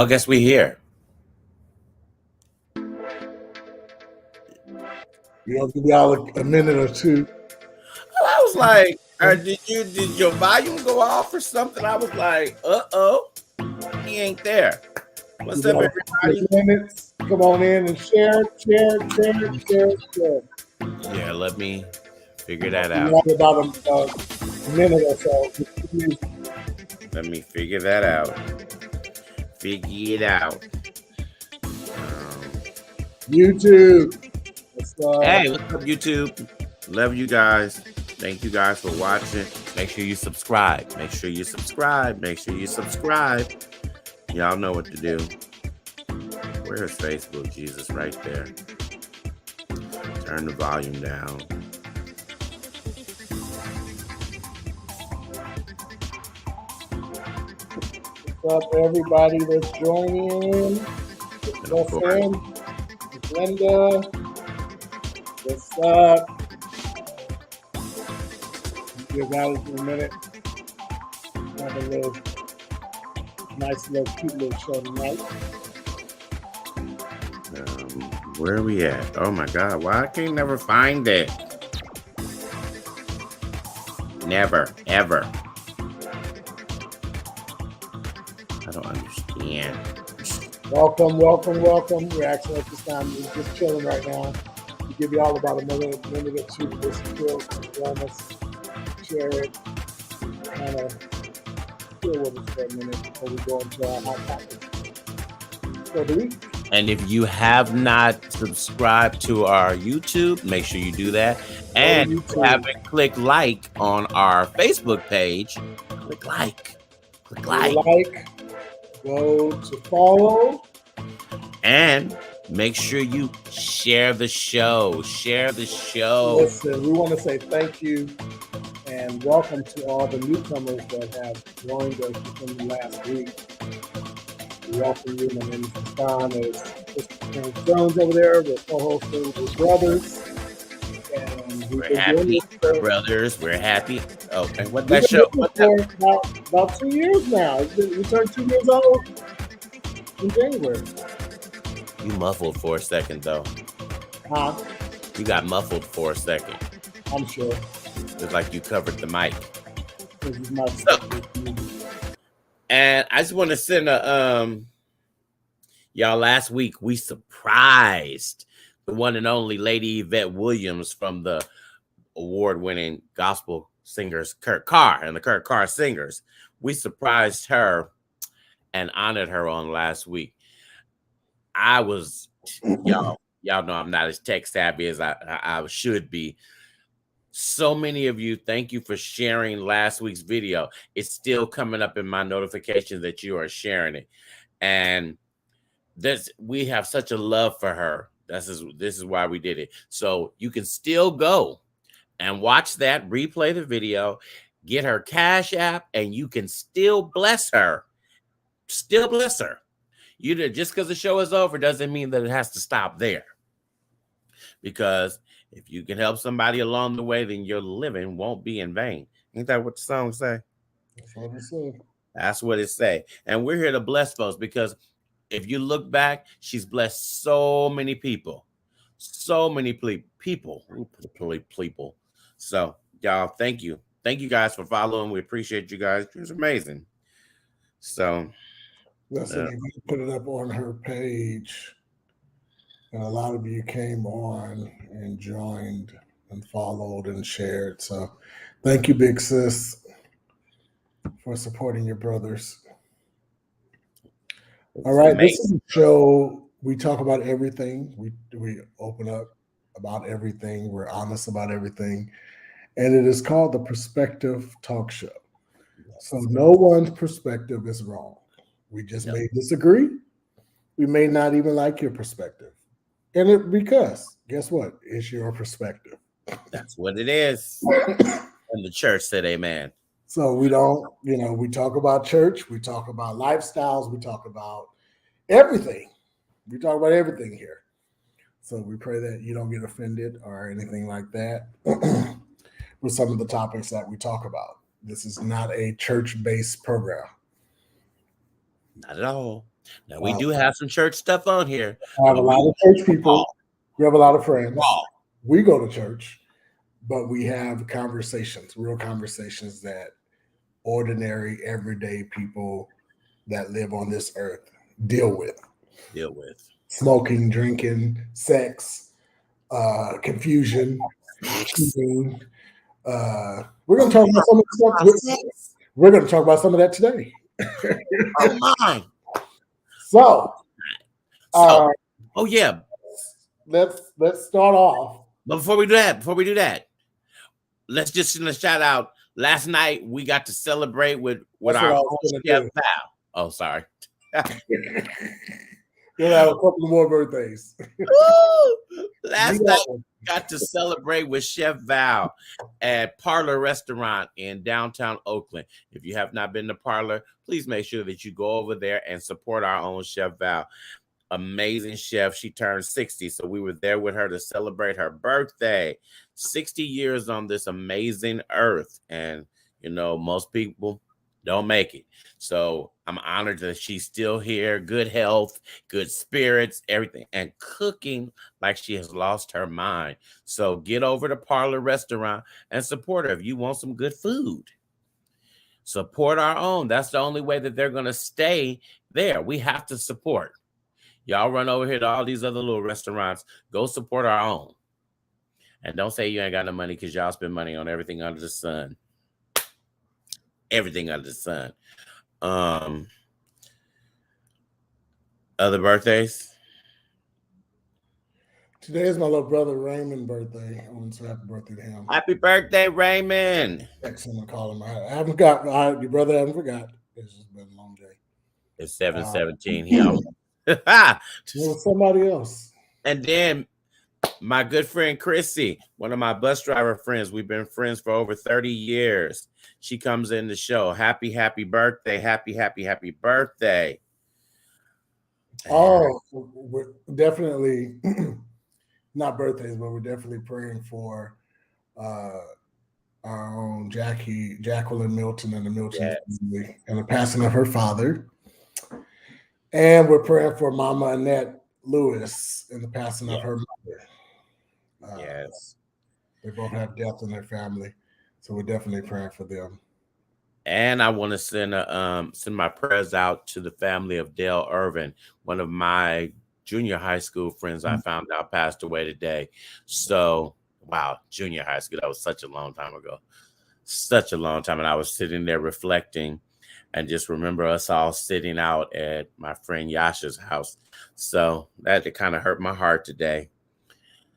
I guess we here. Give y'all a minute or two. I was like, did your volume go off or something? I was like, he ain't there. What's up, everybody? Minutes. Come on in and share. Yeah, let me figure that out. About a minute or so. Let me figure that out. Figure it out. YouTube. Hey, what's up, YouTube? Love you guys. Thank you guys for watching. Make sure you subscribe. Y'all know what to do. Where's Facebook? Jesus, right there. Turn the volume down. What's up, everybody that's joining? What's Linda? What's up? Give guys a minute. Have a little nice little cute little show tonight. Where are we at? Oh my God, why I can't never find it? Never, ever. I don't understand. Welcome. We're actually at this time, we're just chilling right now. We give you all about a minute or two to just chill, join us, share it, kind of chill with us for a minute before we go into our hot topics for the week. And if you have not subscribed to our YouTube, make sure you do that. And if you haven't clicked like on our Facebook page, click like. Go to follow. And make sure you share the show. Listen, we want to say thank you and welcome to all the newcomers that have joined us within the last week. We welcome you. My name is Hassan. There's Mr. Jones over there. We're co-hosting with brothers. And we're happy, brothers. We're happy. Okay, what that show? About 2 years now. We turned 2 years old in January. You muffled for a second, though. Huh? You got muffled for a second. I'm sure. It's like you covered the mic. And I just want to send y'all, last week we surprised the one and only Lady Yvette Williams from the award-winning gospel singers Kurt Carr and the Kurt Carr Singers. We surprised her and honored her on last week. I was, y'all know I'm not as tech savvy as I should be. So many of you, thank you for sharing last week's video. It's still coming up in my notifications that you are sharing it. And we have such a love for her. This is why we did it. So you can still go and watch that, replay the video, get her Cash App, and you can still bless her. Still bless her. Just because the show is over doesn't mean that it has to stop there. Because if you can help somebody along the way, then your living won't be in vain. Ain't that what the song say? That's what it say. That's what it say. And we're here to bless folks because if you look back, she's blessed so many people. So many people. So, y'all, thank you. Thank you guys for following. We appreciate you guys. It was amazing. So, listen, you put it up on her page. And a lot of you came on and joined and followed and shared. So thank you, big sis, for supporting your brothers. All right, this is a show. We talk about everything. We open up about everything. We're honest about everything. And it is called the Perspective Talk Show. So no one's perspective is wrong. We just may disagree. We may not even like your perspective. Because guess what? It's your perspective. That's what it is. And the church said amen. So we don't, we talk about church, we talk about lifestyles, we talk about everything. We talk about everything here. So we pray that you don't get offended or anything like that with some of the topics that we talk about. This is not a church-based program. Not at all. Now we do have some church stuff on here. I have a lot of church people. We have a lot of friends. We go to church, but we have conversations, real conversations that ordinary, everyday people that live on this earth deal with. Smoking, drinking, sex, confusion, cheating. We're going to talk about some of the stuff. We're going to talk about some of that today. Oh my! So, yeah. Let's start off. But before we do that, let's just send a shout out. Last night we got to celebrate with our chef Val. Oh, sorry. We'll have a couple more birthdays. Last night we got to celebrate with Chef Val at Parlor Restaurant in downtown Oakland. If you have not been to Parlor, please make sure that you go over there and support our own Chef Val. Amazing chef. She turned 60, so we were there with her to celebrate her birthday. 60 years on this amazing earth, and most people don't make it. So I'm honored that she's still here, good health, good spirits, everything, and cooking like she has lost her mind. So get over to Parlor Restaurant and support her if you want some good food. Support our own. That's the only way that they're going to stay there. We have to support. Y'all run over here to all these other little restaurants. Go support our own. And don't say you ain't got no money, because y'all spend money on everything under the sun. Everything under the sun. Other birthdays? Today is my little brother Raymond's birthday. I want to say happy birthday to him. Happy birthday, Raymond. Excellent. Call him. I haven't got your brother. I haven't forgot. It's just been a long day. It's 7/17. He always somebody else. And then my good friend Chrissy, one of my bus driver friends. We've been friends for over 30 years. She comes in the show. Happy birthday. Happy birthday. Oh, we're definitely not birthdays, but we're definitely praying for our own Jacqueline Milton and the Milton family, and the passing of her father. And we're praying for Mama Annette Lewis and the passing of her mother. Yes. They both have death in their family. So we're definitely praying for them. And I want to send my prayers out to the family of Dale Irvin, one of my junior high school friends. I found out passed away today. So, wow, junior high school. That was such a long time ago. Such a long time. And I was sitting there reflecting and just remember us all sitting out at my friend Yasha's house. So that kind of hurt my heart today.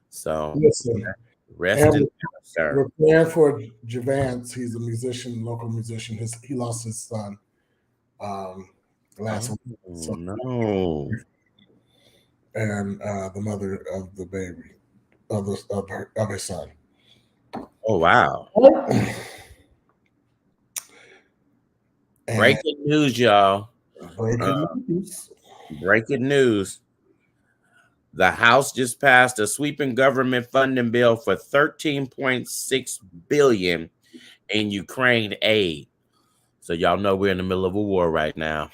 So rest in peace, sir. We're praying for Javance. He's a musician, local musician. He lost his son last week. So, no. And the mother of the baby, of his son. Oh, wow. Breaking news, y'all. Breaking news. The House just passed a sweeping government funding bill for $13.6 billion in Ukraine aid. So y'all know we're in the middle of a war right now.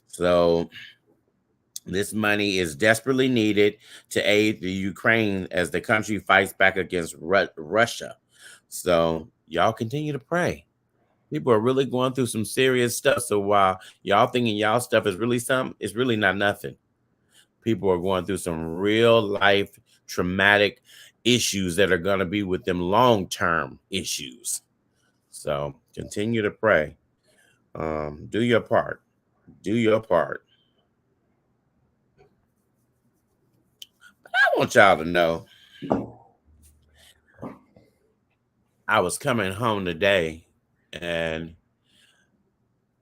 So this money is desperately needed to aid the Ukraine as the country fights back against Russia. So y'all continue to pray. People are really going through some serious stuff. So while y'all thinking y'all stuff is really something, it's really not nothing. People are going through some real life traumatic issues that are going to be with them long-term issues. So continue to pray. Do your part. Do your part. But I want y'all to know, I was coming home today, and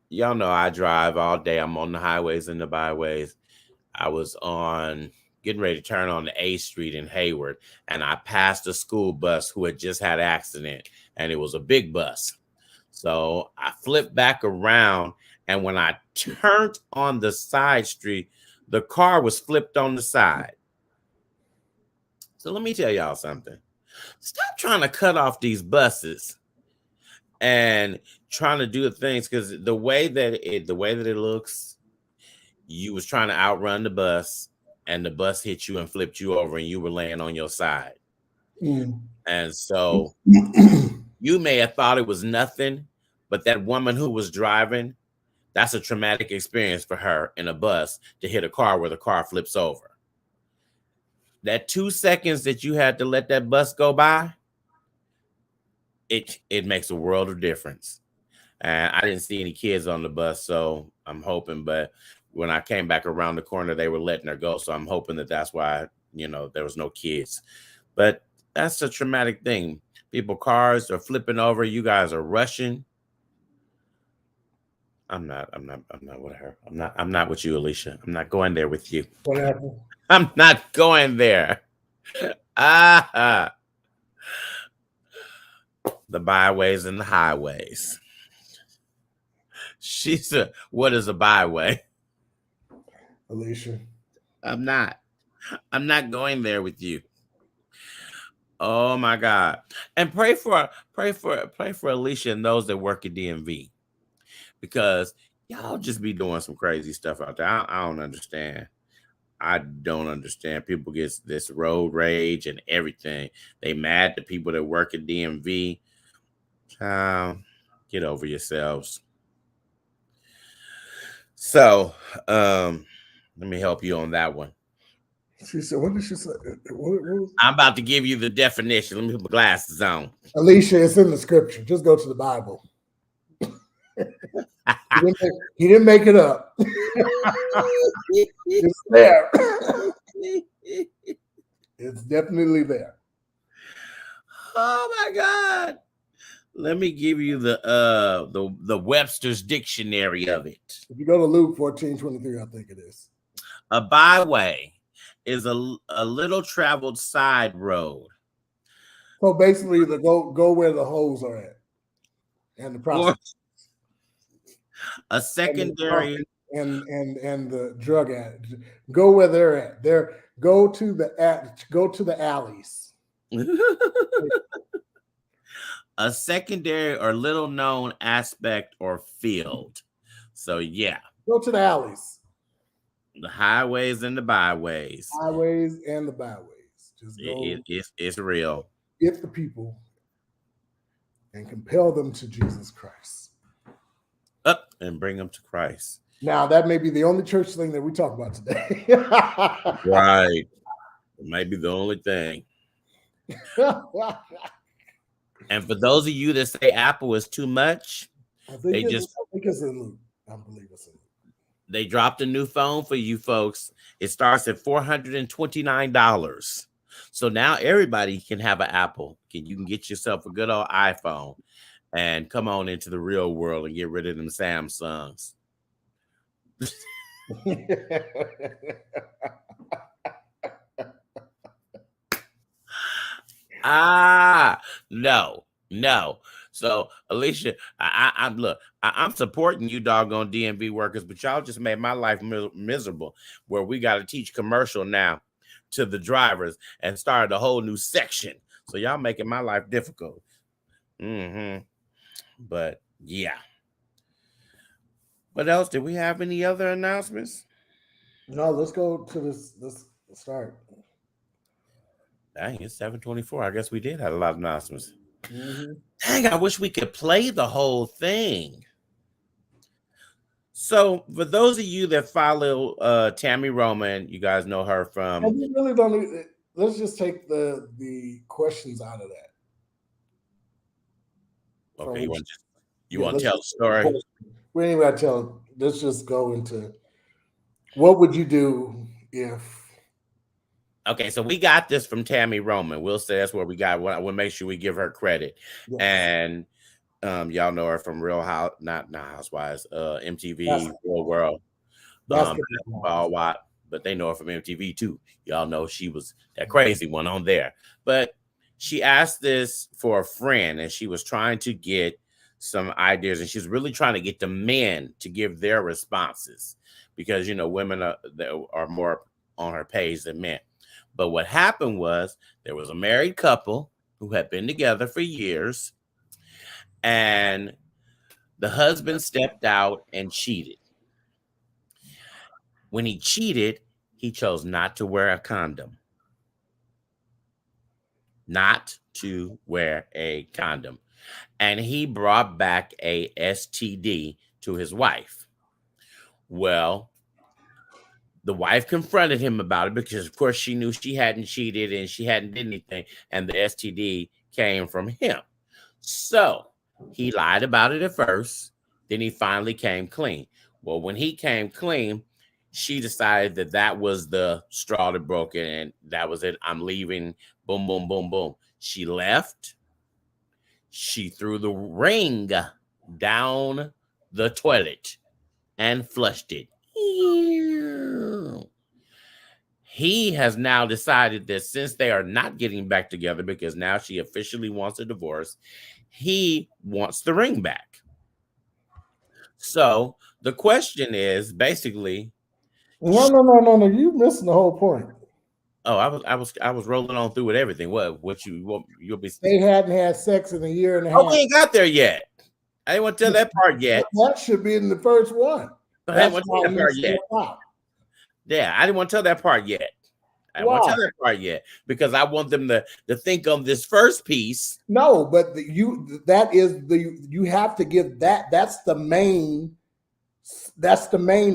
y'all know I drive all day. I'm on the highways and the byways. I was getting ready to turn on the A Street in Hayward, and I passed a school bus who had just had an accident, and it was a big bus. So I flipped back around, and when I turned on the side street, the car was flipped on the side. So let me tell y'all something. Stop trying to cut off these buses and trying to do things, because the way that it looks, you was trying to outrun the bus, and the bus hit you and flipped you over, and you were laying on your side. And so you may have thought it was nothing, but that woman who was driving, that's a traumatic experience for her in a bus to hit a car where the car flips over. That 2 seconds that you had to let that bus go by, it makes a world of difference. And I didn't see any kids on the bus, so I'm hoping. But when I came back around the corner, they were letting her go. So I'm hoping that that's why, there was no kids. But that's a traumatic thing. Cars are flipping over. You guys are rushing. I'm not with her. I'm not with you, Alicia. I'm not going there with you. What happened? I'm not going there. The byways and the highways. She said, what is a byway? Alicia. I'm not going there with you. Oh my God. And pray for Alicia and those that work at DMV, because y'all just be doing some crazy stuff out there. I don't understand. I don't understand. People get this road rage and everything. They mad at people that work at DMV. Get over yourselves. So, let me help you on that one. She said, what did she say? What I'm about to give you the definition. Let me put my glasses on. Alicia, it's in the scripture. Just go to the Bible. He didn't make it up. It's there. It's definitely there. Oh my God. Let me give you the Webster's dictionary of it. If you go to Luke 14:23, I think it is. A byway is a little traveled side road. So basically, the go where the hoes are at, and the prostitutes. A secondary and the drug addict. Go where they're at. Go to the alleys. A secondary or little known aspect or field. So yeah. Go to the alleys. The highways and the byways. Highways and the byways. Just go. It's real. Get the people and compel them to Jesus Christ. Up and bring them to Christ. Now, that may be the only church thing that we talk about today. Right. It might be the only thing. And for those of you that say Apple is too much, I think it's in Luke. I believe it's in Luke. They dropped a new phone for you folks. It starts at $429. So now everybody can have an Apple. You can get yourself a good old iPhone and come on into the real world and get rid of them Samsungs. No. So Alicia, I'm supporting you doggone DMV workers, but y'all just made my life miserable, where we got to teach commercial now to the drivers and started a whole new section. So y'all making my life difficult. But yeah. What else? Did we have any other announcements? No, let's go to this. Let's start. Dang, it's 7:24. I guess we did have a lot of announcements. Dang, I wish we could play the whole thing. So for those of you that follow Tammy Roman, you guys know her from. And we really don't. Let's just take the questions out of that. Okay, you want to tell the story? We ain't got to tell. Let's just go into what would you do if. Okay, so we got this from Tammy Roman. We'll say that's where we got. We'll make sure we give her credit. Yes. And y'all know her from Real House, not Housewives, MTV, Real World, but they know her from MTV too. Y'all know she was that crazy one on there. But she asked this for a friend, and she was trying to get some ideas, and she's really trying to get the men to give their responses, because women are more on her page than men. But what happened was there was a married couple who had been together for years, and the husband stepped out and cheated. When he cheated, he chose not to wear a condom. Not to wear a condom. And he brought back a STD to his wife. Well, the wife confronted him about it because, of course, she knew she hadn't cheated and she hadn't did anything, and the STD came from him. So he lied about it at first. Then he finally came clean. Well, when he came clean, she decided that that was the straw that broke it, and that was it. I'm leaving. Boom, boom, boom, boom. She left. She threw the ring down the toilet and flushed it. He has now decided that since they are not getting back together, because now she officially wants a divorce, he wants the ring back. So the question is basically, no. You missing the whole point. Oh, I was rolling on through with everything. What you'll be? They hadn't had sex in a year and a half. Oh, we ain't got there yet. I didn't want to tell that part yet. That should be in the first one. I didn't want to tell that part yet. Yeah, I didn't want to tell that part yet. I don't want to tell that part yet because I want them to think of this first piece. No, but you have to give that. That's the main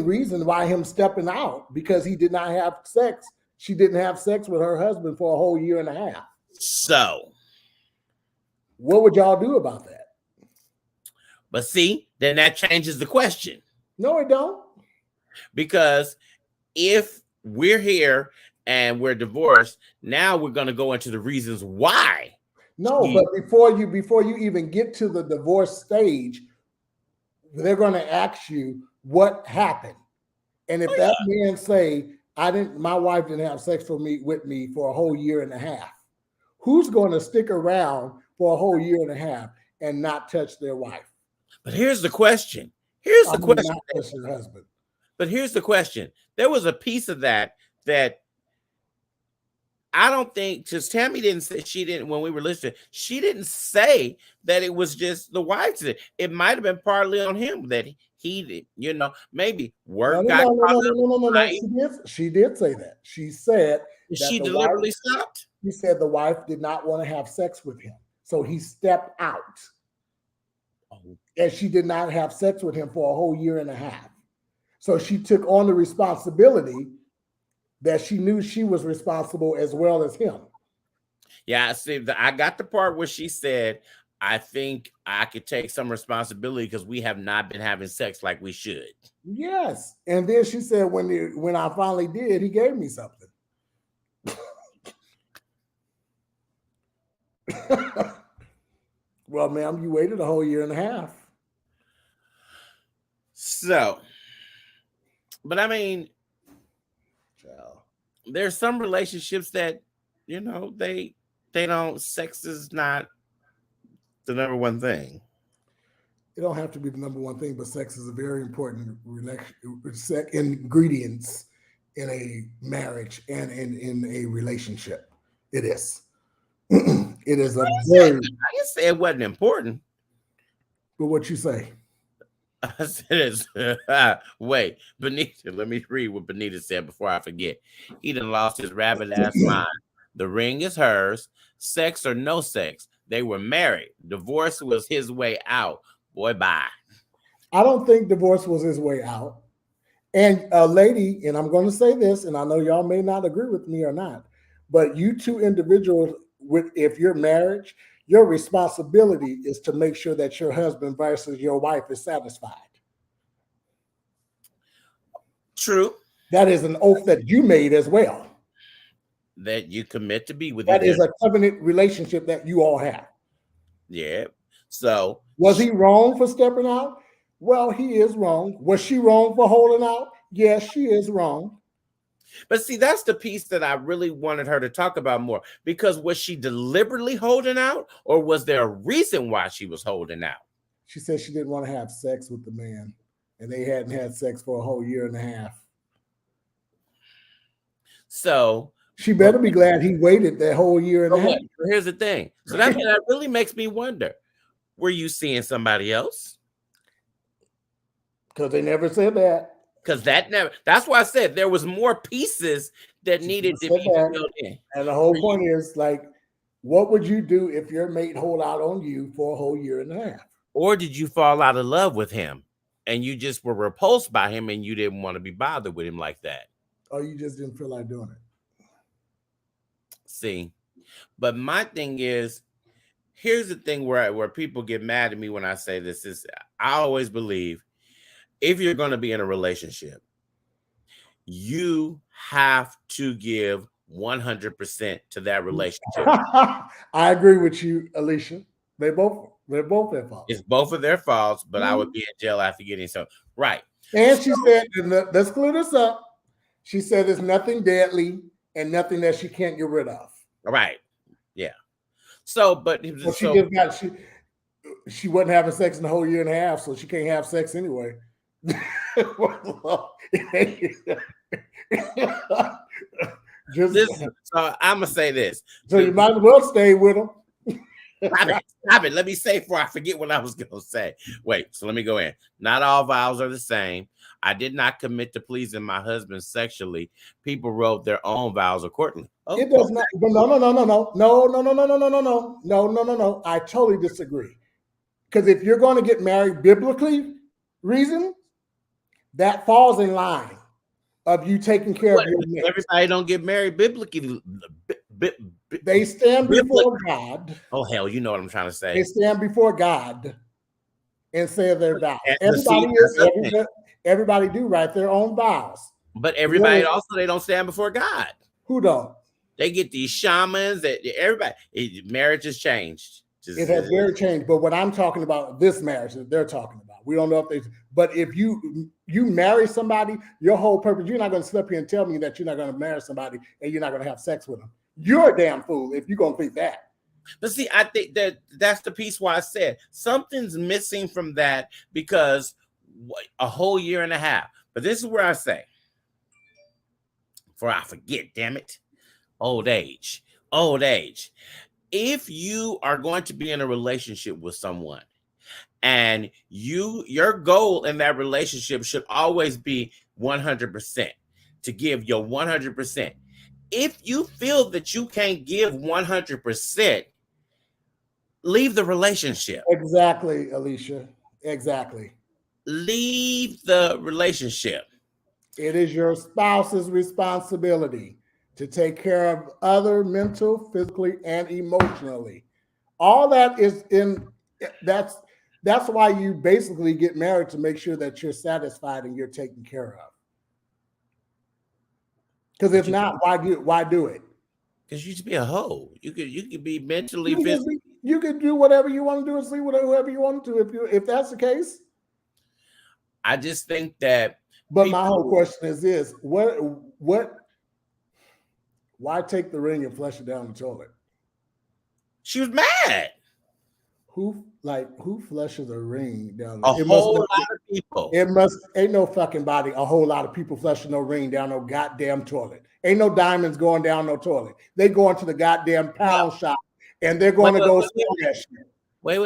reason why him stepping out, because he did not have sex. She didn't have sex with her husband for a whole year and a half. So what would y'all do about that? But see, then that changes the question. No, it don't. Because if we're here and we're divorced, now we're going to go into the reasons why. No, but before you even get to the divorce stage, they're going to ask you what happened. And if that man say, my wife didn't have sex with me for a whole year and a half, who's going to stick around for a whole year and a half and not touch their wife? But here's the question. Here's the question. Not touch your husband. But here's the question. There was a piece of that I don't think, because Tammy didn't say, when we were listening, she didn't say that it was just the wife did. It might have been partly on him that he did, maybe work got No. She did say that. She said that she deliberately stopped. She said the wife did not want to have sex with him. So he stepped out. And she did not have sex with him for a whole year and a half. So she took on the responsibility that she knew she was responsible as well as him. Yeah, see, I got the part where she said, I think I could take some responsibility because we have not been having sex like we should. Yes. And then she said, when I finally did, he gave me something. Well, ma'am, you waited a whole year and a half. So, but I mean, there's some relationships that, they don't, sex is not the number one thing. It don't have to be the number one thing, but sex is a very important ingredients in a marriage and in a relationship. It is. It is a very. I didn't say it wasn't important. But what you say? I said, wait, Benita, let me read what Benita said before I forget. He done lost his rabbit ass mind. The ring is hers. Sex or no sex. They were married. Divorce was his way out. Boy, bye. I don't think divorce was his way out. And a lady, and I'm going to say this, and I know y'all may not agree with me or not, but you two individuals, if you're married, your responsibility is to make sure that your husband versus your wife is satisfied. True. That is an oath that you made as well. That you commit to be with. That is a covenant relationship that you all have. Yeah. So was he wrong for stepping out? Well, he is wrong. Was she wrong for holding out? Yes, she is wrong. But see, that's the piece that I really wanted her to talk about more, because was she deliberately holding out, or was there a reason why she was holding out? She said she didn't want to have sex with the man, and they hadn't had sex for a whole year and a half. So she better be glad he waited that whole year and a half. Here's the thing. So that really makes me wonder, were you seeing somebody else? Because they never said that. Because that's why I said there was more pieces that needed to be filled in. And the whole point is like, what would you do if your mate hold out on you for a whole year and a half? Or did you fall out of love with him and you just were repulsed by him and you didn't want to be bothered with him like that? Or you just didn't feel like doing it? See, but my thing is, here's the thing where people get mad at me when I say this is I always believe if you're going to be in a relationship, you have to give 100% to that relationship. I agree with you, Alicia. They're both their faults. It's both of their faults, but I would be in jail after getting so right. And she said, let's clear this up. She said there's nothing deadly and nothing that she can't get rid of. Right. Yeah. So, but she wasn't having sex in the whole year and a half, so she can't have sex anyway. So I'm gonna say this. So you might as well stay with him. Stop it. Let me say before I forget what I was gonna say. Wait, so let me go in. Not all vows are the same. I did not commit to pleasing my husband sexually. People wrote their own vows accordingly. Oh, it does not. No. I totally disagree. Because if you're going to get married biblically, reason that falls in line of you taking care of your mate. Everybody don't get married biblically. They stand before God. Oh hell, you know what I'm trying to say. They stand before God and say their vows. Everybody do write their own vows. But everybody also they don't stand before God. Who don't? They get these shamans that everybody marriage has changed. It has very changed. But what I'm talking about, this marriage that they're talking about, we don't know if they. But if you marry somebody, your whole purpose, you're not going to sit up here and tell me that you're not going to marry somebody and you're not going to have sex with them. You're a damn fool if you're going to think that. But see, I think that's the piece why I said something's missing from that because a whole year and a half. But this is where I say, before I forget, damn it, old age. If you are going to be in a relationship with someone and your goal in that relationship should always be 100%, to give your 100%. If you feel that you can't give 100%, leave the relationship. Exactly, Alicia. Exactly. Leave the relationship. It is your spouse's responsibility to take care of other mental, physically, and emotionally. All that is that's why you basically get married, to make sure that you're satisfied and you're taken care of. Because if not, why do it? Because you should be a hoe. You could be mentally, physically. You could do whatever you want to do and sleep with whoever you want to if that's the case. I just think that. But my whole question is this: what? Why take the ring and flush it down the toilet? She was mad. Who flushes a ring down? A whole lot of people. Ain't no fucking body. A whole lot of people flushing no ring down no goddamn toilet. Ain't no diamonds going down no toilet. They going to the goddamn pound shop and they're going to go sell that shit. Wait.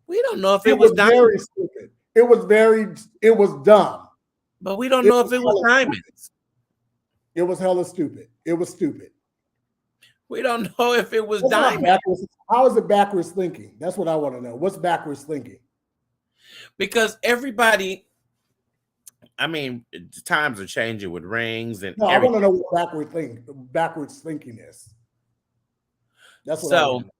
We don't know if it was very stupid. It was dumb. But we don't know if it was diamonds. It was hella stupid. It was stupid. We don't know if it was diamonds. How is it backwards thinking? That's what I want to know. What's backwards thinking? Because everybody, I mean, times are changing with rings and I want to know what backwards thinking is. That's what I want to know.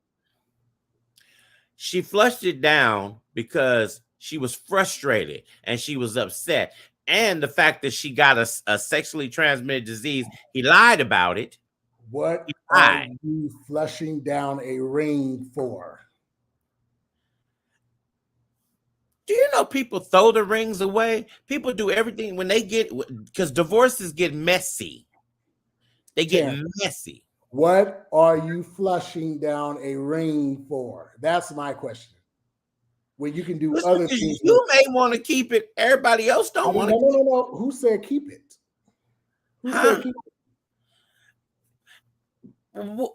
She flushed it down because she was frustrated and she was upset. And the fact that she got a sexually transmitted disease, he lied about it. What are you flushing down a ring for? Do you know people throw the rings away? People do everything when they because divorces get messy. They get messy. What are you flushing down a ring for? That's my question. When you can do other things. You may want to keep it. Everybody else don't want to. No. Who said keep it? Who said keep it?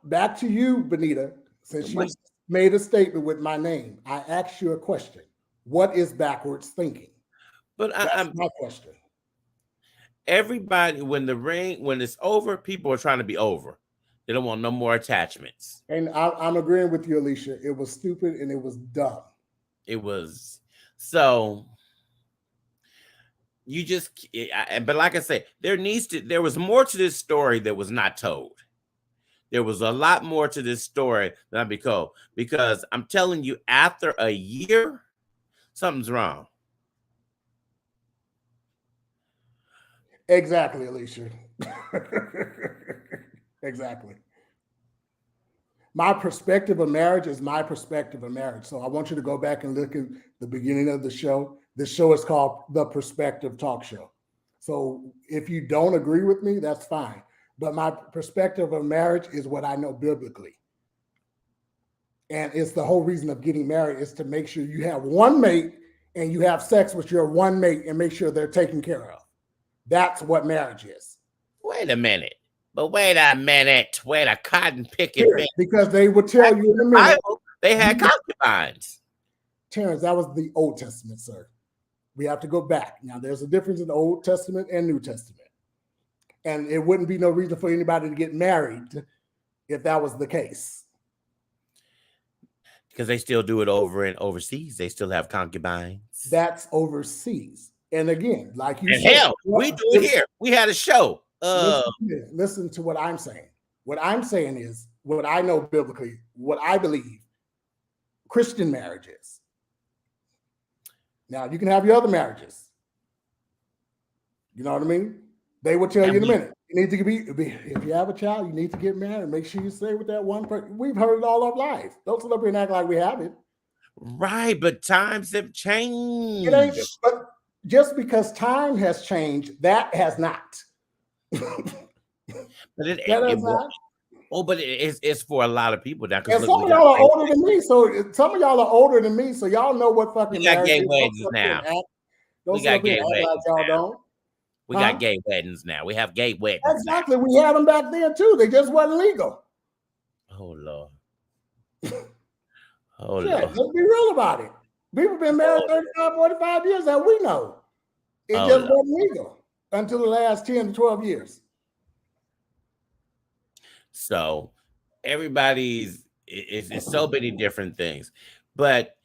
Back to you, Benita, since you made a statement with my name. I asked you a question. What is backwards thinking? But That's my question. everybody, when it's over, people are trying to be over. They don't want no more attachments. And I'm agreeing with you, Alicia. It was stupid and it was dumb. It was so. You just, but like I said, there was more to this story that was not told. There was a lot more to this story than I be told, because I'm telling you, after a year, something's wrong. Exactly, Alicia. Exactly. My perspective of marriage is my perspective of marriage. So I want you to go back and look at the beginning of the show. The show is called The Perspective Talk Show. So if you don't agree with me, that's fine. But my perspective of marriage is what I know biblically. And it's the whole reason of getting married is to make sure you have one mate and you have sex with your one mate and make sure they're taken care of. That's what marriage is. Wait a minute. But wait a minute. Wait a cotton picking minute. Because they will tell you in a minute. They had concubines. Terrence, that was the Old Testament, sir. We have to go back. Now, there's a difference in the Old Testament and New Testament. And it wouldn't be no reason for anybody to get married if that was the case. Because they still do it over and overseas. They still have concubines. That's overseas. And again, like you said, hell, we do it here. We had a show. Listen to what I'm saying. What I'm saying is what I know biblically, what I believe Christian marriage is. Now, you can have your other marriages. You know what I mean? They will tell you in a minute. You need to be if you have a child, you need to get married. Make sure you stay with that one person. We've heard it all our life. Don't sit up here and act like we haven't. Right, but times have changed. It ain't, but just because time has changed, that has not. But it's for a lot of people now. And some of y'all are older than me, so some of y'all are older than me, so y'all know what fucking. We got gay weddings now. We got gay weddings now. We got gay weddings now. We have gay weddings. Exactly, we had them back then too. They just wasn't legal. Oh Lord. Oh yeah, Lord. Let's be real about it. People been married 35, 45 years that we know. It just wasn't legal until the last 10 to 12 years. So it's so many different things. But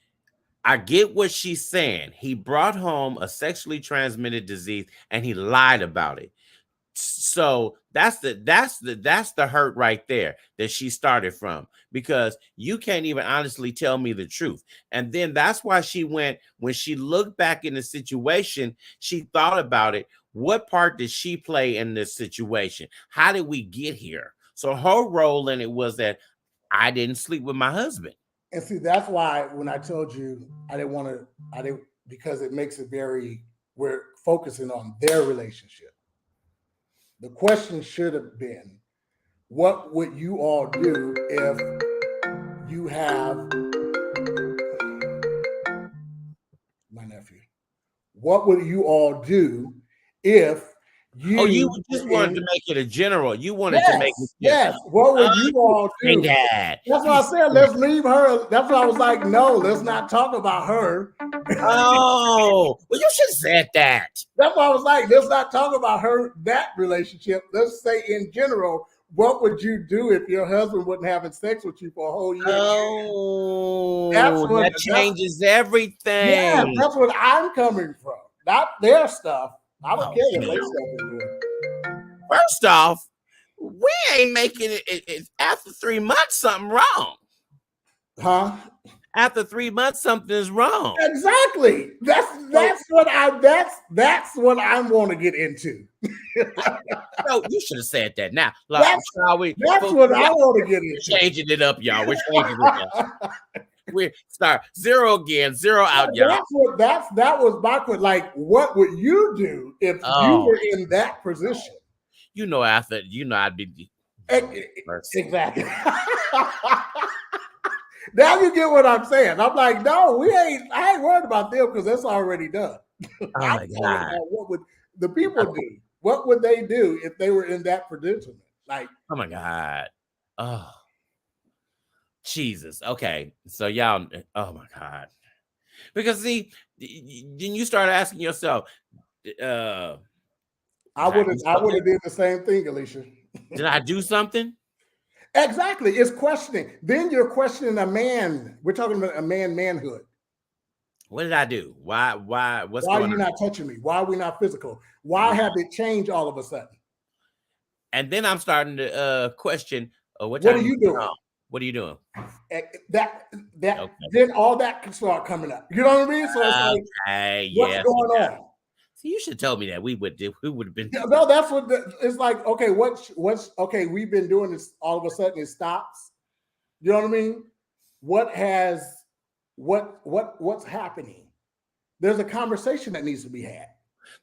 I get what she's saying. He brought home a sexually transmitted disease and he lied about it. So that's the hurt right there that she started from, because you can't even honestly tell me the truth. And then that's why when she looked back in the situation, she thought about it. What part did she play in this situation? How did we get here? So her role in it was that I didn't sleep with my husband. And see, that's why when I told you because it makes it we're focusing on their relationship. The question should have been, what would you all do if you have my nephew? What would you all do if you just wanted to make it a general. You wanted to make it. Yes. What would you all do? That's why I said, let's leave her. That's why I was like, no, let's not talk about her. Oh, well, you should have said that. That's why I was like, let's not talk about her, that relationship. Let's say in general, what would you do if your husband wasn't having sex with you for a whole year? Oh, that changes everything. Yeah, that's what I'm coming from. Not their stuff. I don't care if they do it. First off, we ain't making it after 3 months, something wrong. Huh? After 3 months, something is wrong. Exactly. That's what I want to get into. No, you should have said that. Now, that's what I want to get into. We're changing it up, y'all. We're changing it up. We start 0 again, 0 out, y'all. That was my question. Like, what would you do if you were in that position? I'd be exactly. Now you get what I'm saying. I'm like, no, I ain't worried about them because that's already done. Oh my God. What would the people do? What would they do if they were in that predicament? Like, oh my God. Oh, Jesus. Okay. So y'all, oh my God. Because see, then you start asking yourself, I would have did the same thing, Alicia. Did I do something? Exactly. It's questioning. Then you're questioning a man. We're talking about a manhood. What did I do? Why? What's Why going are you on? not touching me? Why are we not physical? Why have it changed all of a sudden? And then I'm starting to question, what are you doing? What are you doing? Then all that can start coming up. You know what I mean? So it's like, what's going on? So you should have told me that we would have been. No, that's what it's like. Okay, what's okay? We've been doing this. All of a sudden, it stops. You know what I mean? What's happening? There's a conversation that needs to be had.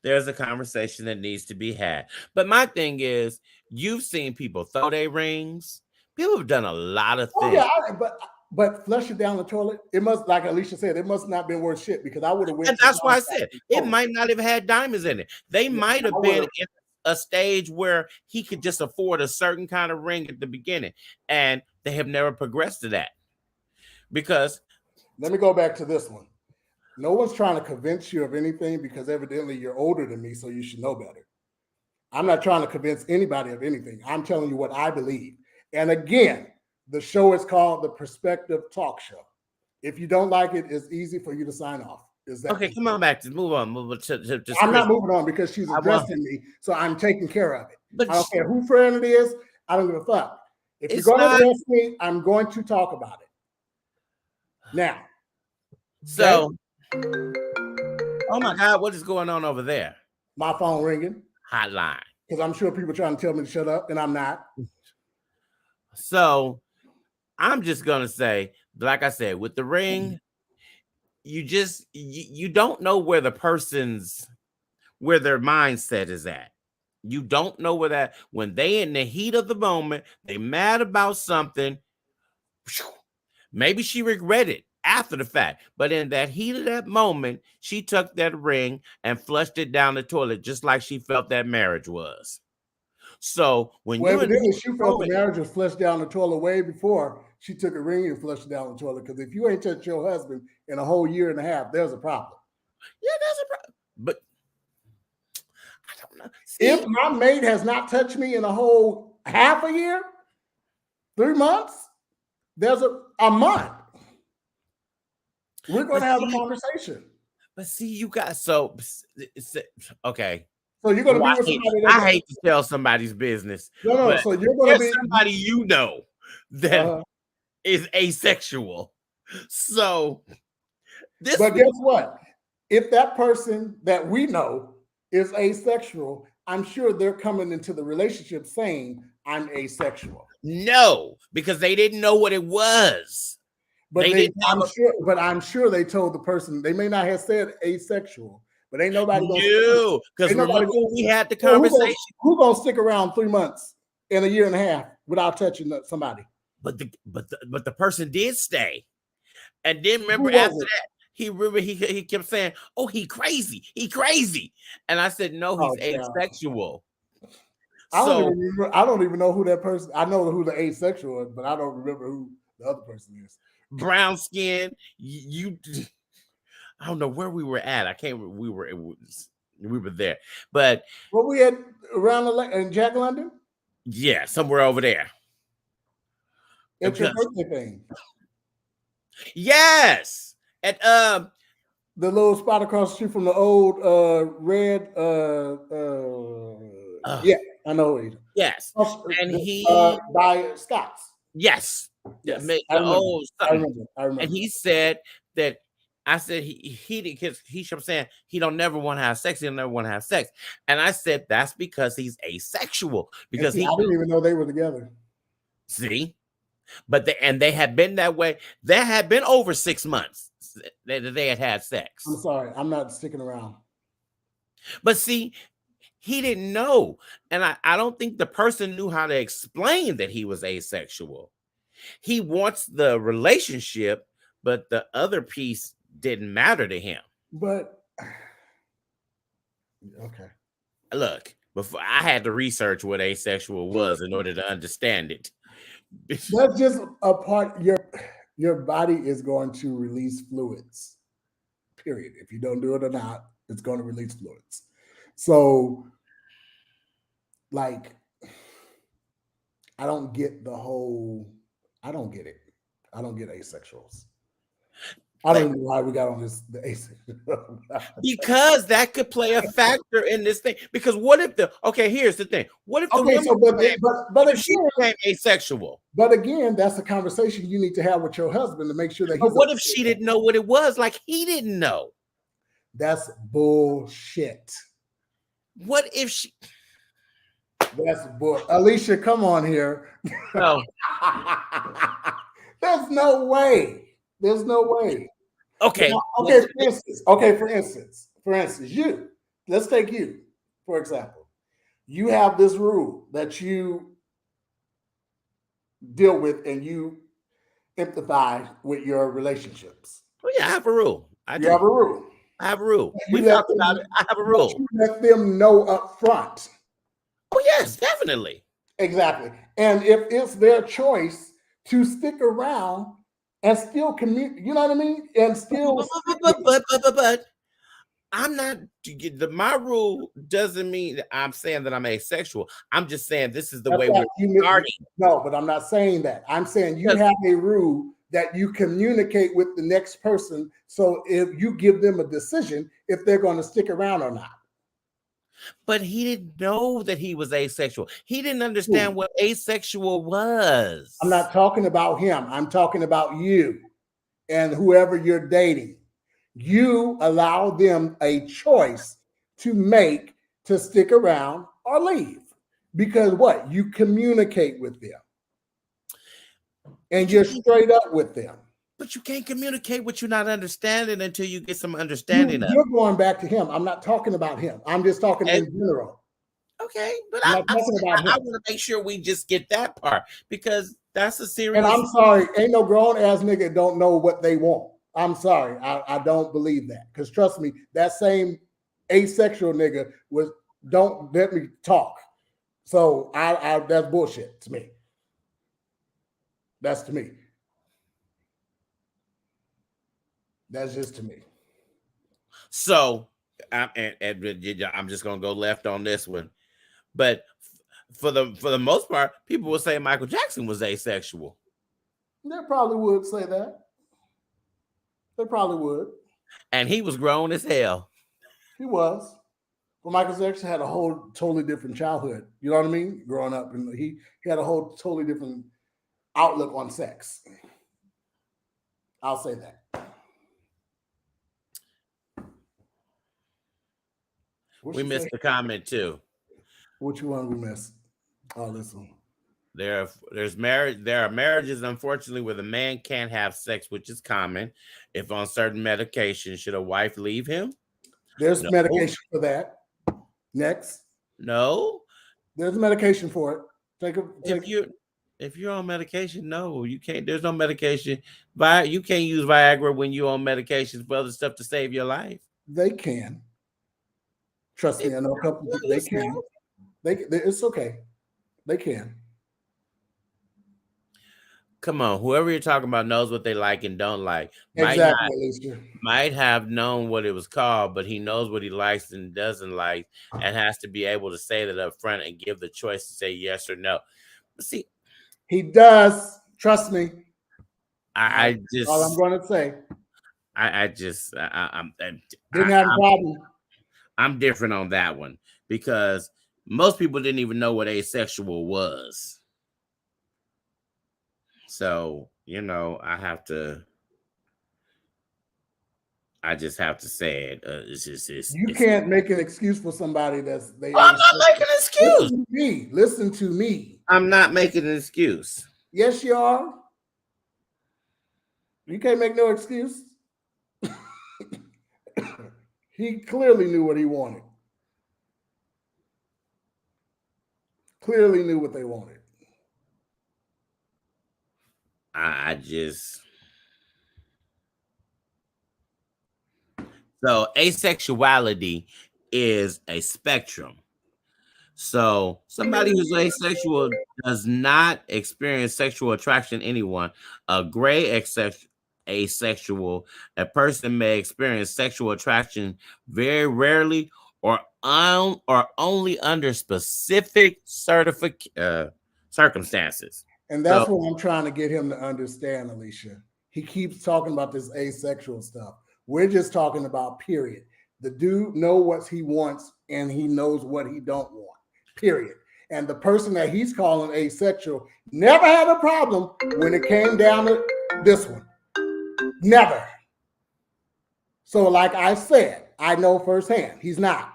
There's a conversation that needs to be had. But my thing is, you've seen people throw their rings. People have done a lot of things. Oh, yeah, but flush it down the toilet. It must, like Alicia said, it must not been worth shit because I would have went. And that's why I said it might not have had diamonds in it. They might have been in a stage where he could just afford a certain kind of ring at the beginning, and they have never progressed to that. Because let me go back to this one. No one's trying to convince you of anything because evidently you're older than me, so you should know better. I'm not trying to convince anybody of anything. I'm telling you what I believe. And again, the show is called The Perspective Talk Show. If you don't like it, it's easy for you to sign off. Okay, come on back. Move on. I'm not moving on because she's addressing me, so I'm taking care of it. But I don't care who friend it is. I don't give a fuck. If you're going to address me, I'm going to talk about it. Now. So, oh my God, what is going on over there? My phone ringing. Hotline. Because I'm sure people are trying to tell me to shut up, and I'm not. So I'm just gonna say, like I said, with the ring, you don't know where their mindset is at. You don't know when they in the heat of the moment, they mad about something. Maybe she regretted after the fact, but in that heat of that moment, she took that ring and flushed it down the toilet, just like she felt that marriage was. So when she felt the marriage was flushed down the toilet way before she took a ring and flushed it down the toilet. Because if you ain't touched your husband in a whole year and a half, there's a problem. Yeah, there's a problem. But I don't know. If my mate has not touched me in a whole half a year, 3 months, there's a month. We're going to have a conversation. But see, you guys, okay. So you're going to be with somebody. I hate to tell somebody's business. No. So you're going to be somebody you know that is asexual. So but guess what? If that person that we know is asexual, I'm sure they're coming into the relationship saying I'm asexual. No, because they didn't know what it was. But I'm sure they told the person. They may not have said asexual, but ain't nobody gonna knew because remember we had the conversation. Who gonna stick around 3 months in a year and a half without touching somebody? But the person did stay, and then remember after that he kept saying, "Oh, he crazy," and I said, "No, he's asexual." I don't even know who that person. I know who the asexual is, but I don't remember who the other person is. Brown skin. I don't know where we were at. I can't. We were there, but what we had around in Jack London. Yeah, somewhere over there. It's your birthday thing. Yes, at the little spot across the street from the old red. Yeah, I know. Yes, and he by Scott's. Yes. I remember. And he said that I said he kept saying he don't never want to have sex. He'll never want to have sex. And I said that's because he's asexual. Because I didn't even know they were together. See, but they had been that way. There had been over 6 months that they had sex. I'm sorry, I'm not sticking around. But see, he didn't know, and I don't think the person knew how to explain that he was asexual. He wants the relationship, but the other piece didn't matter to him. But okay, look, before I had to research what asexual was in order to understand it. That's just a part. Your body is going to release fluids. period. If you don't do it or not, it's going to release fluids. So, like, I don't get the whole. I don't get it. I don't get asexuals. I don't know why we got on the asexual. Because that could play a factor in this thing. Because what if here's the thing. What if the woman but if she became asexual? But again, that's a conversation you need to have with your husband to make sure that he's. But what if she didn't know what it was? Like he didn't know. That's bullshit. What if she? That's bull. Alicia, come on here. No. There's no way. There's no way. Okay. Now, for instance, you. Let's take you, for example. You have this rule that you deal with and you empathize with your relationships. Oh yeah, I have a rule. I have a rule. I have a rule. We talked about it. I have a rule. You let them know up front. Oh yes, definitely. Exactly. And if it's their choice to stick around and still commute, you know what I mean? And still, but I'm not. My rule doesn't mean that I'm saying that I'm asexual. I'm just saying this is the way we're starting. No, but I'm not saying that. I'm saying you have a rule that you communicate with the next person. So if you give them a decision, if they're going to stick around or not. But he didn't know that he was asexual. He didn't understand what asexual was. I'm not talking about him. I'm talking about you and whoever you're dating. You allow them a choice to make to stick around or leave. Because what? You communicate with them. And you're straight up with them. But you can't communicate what you're not understanding until you get some understanding of it. You're going back to him. I'm not talking about him. I'm just talking in general. Okay, but I want to make sure we just get that part because that's a serious. And I'm sorry, ain't no grown ass nigga don't know what they want. I'm sorry, I don't believe that because trust me, that same asexual nigga don't let me talk. So I that's bullshit to me. That's to me. That's just to me. So, I'm just gonna go left on this one, but for the most part, people will say Michael Jackson was asexual. They probably would say that. They probably would. And he was grown as hell. He was. Well, Michael Jackson had a whole totally different childhood. You know what I mean? Growing up, and he had a whole totally different outlook on sex. I'll say that. We missed the comment too. Which one we missed? Oh, this one. There's marriage. There are marriages, unfortunately, where the man can't have sex, which is common. If on certain medication, should a wife leave him? There's medication for that. Next. No. There's medication for it. If you're on medication, no, you can't. There's no medication. You can't use Viagra when you're on medications for other stuff to save your life. They can. Trust me, I know a couple. They can. It's okay. They can. Come on, whoever you're talking about knows what they like and don't like. Might have known what it was called, but he knows what he likes and doesn't like, and has to be able to say that up front and give the choice to say yes or no. But see, he does. Trust me. I just all I'm going to say. I'm didn't have a problem. I'm different on that one because most people didn't even know what asexual was. So, I just have to say it. You can't make an excuse for somebody I'm not making an excuse. Listen to me. I'm not making an excuse. Yes, you are. You can't make no excuse. He clearly knew what he wanted. Clearly knew what they wanted. So asexuality is a spectrum. So somebody who's asexual does not experience sexual attraction to anyone. A gray asexual. A person may experience sexual attraction very rarely or only under specific circumstances. And So that's what I'm trying to get him to understand, Alicia. He keeps talking about this asexual stuff. We're just talking about period. The dude know what he wants and he knows what he don't want. Period. And the person that he's calling asexual never had a problem when it came down to this one. Never. So, like I said, I know firsthand he's not.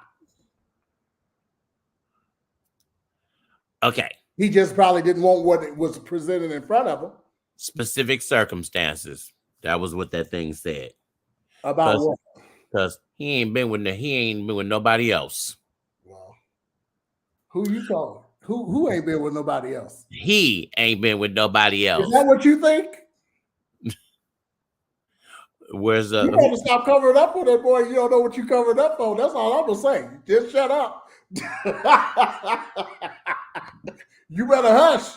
okay. He just probably didn't want what was presented in front of him. Specific circumstances. That was what that thing said. About what? Because he ain't been with nobody else. Well, who you calling? Who ain't been with nobody else? He ain't been with nobody else. Is that what you think? Where's You better stop covering up for that boy. You don't know what you covered up for. That's all I'm gonna say. Just shut up. You better hush.